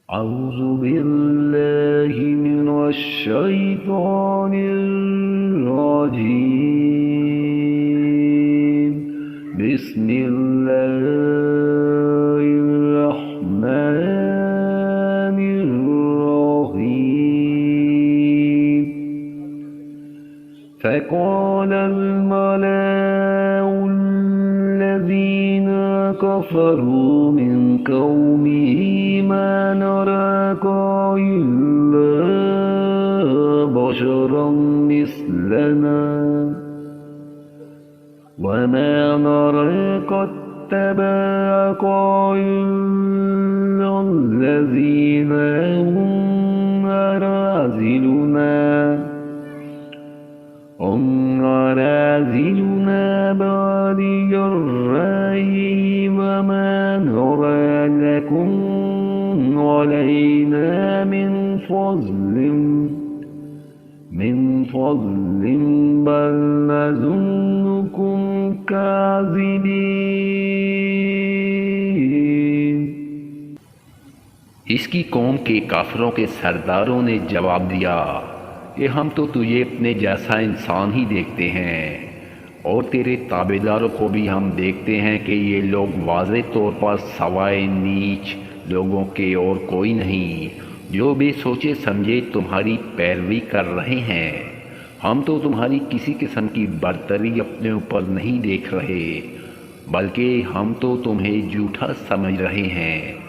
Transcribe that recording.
أعوذ بالله من الشيطان الرجيم. بسم الله الرحمن الرحيم. فقال الملأ الذين كفروا من قومه ما نراك إلا بشرا مثلنا وما نراك اتبعك إلا الذين هم أراذلنا بادي الرأي وما نرى لكم علينا من فضل بل نظنكم كاذبين। इसकी कौम के काफिरों के सरदारों ने जवाब दिया कि हम तो तुझे अपने जैसा इंसान ही देखते हैं और तेरे ताबेदारों को भी हम देखते हैं कि ये लोग वाज़े तौर पर सवाए नीच लोगों के और कोई नहीं, जो भी सोचे समझे तुम्हारी पैरवी कर रहे हैं। हम तो तुम्हारी किसी किस्म की बरतरी अपने ऊपर नहीं देख रहे, बल्कि हम तो तुम्हें झूठा समझ रहे हैं।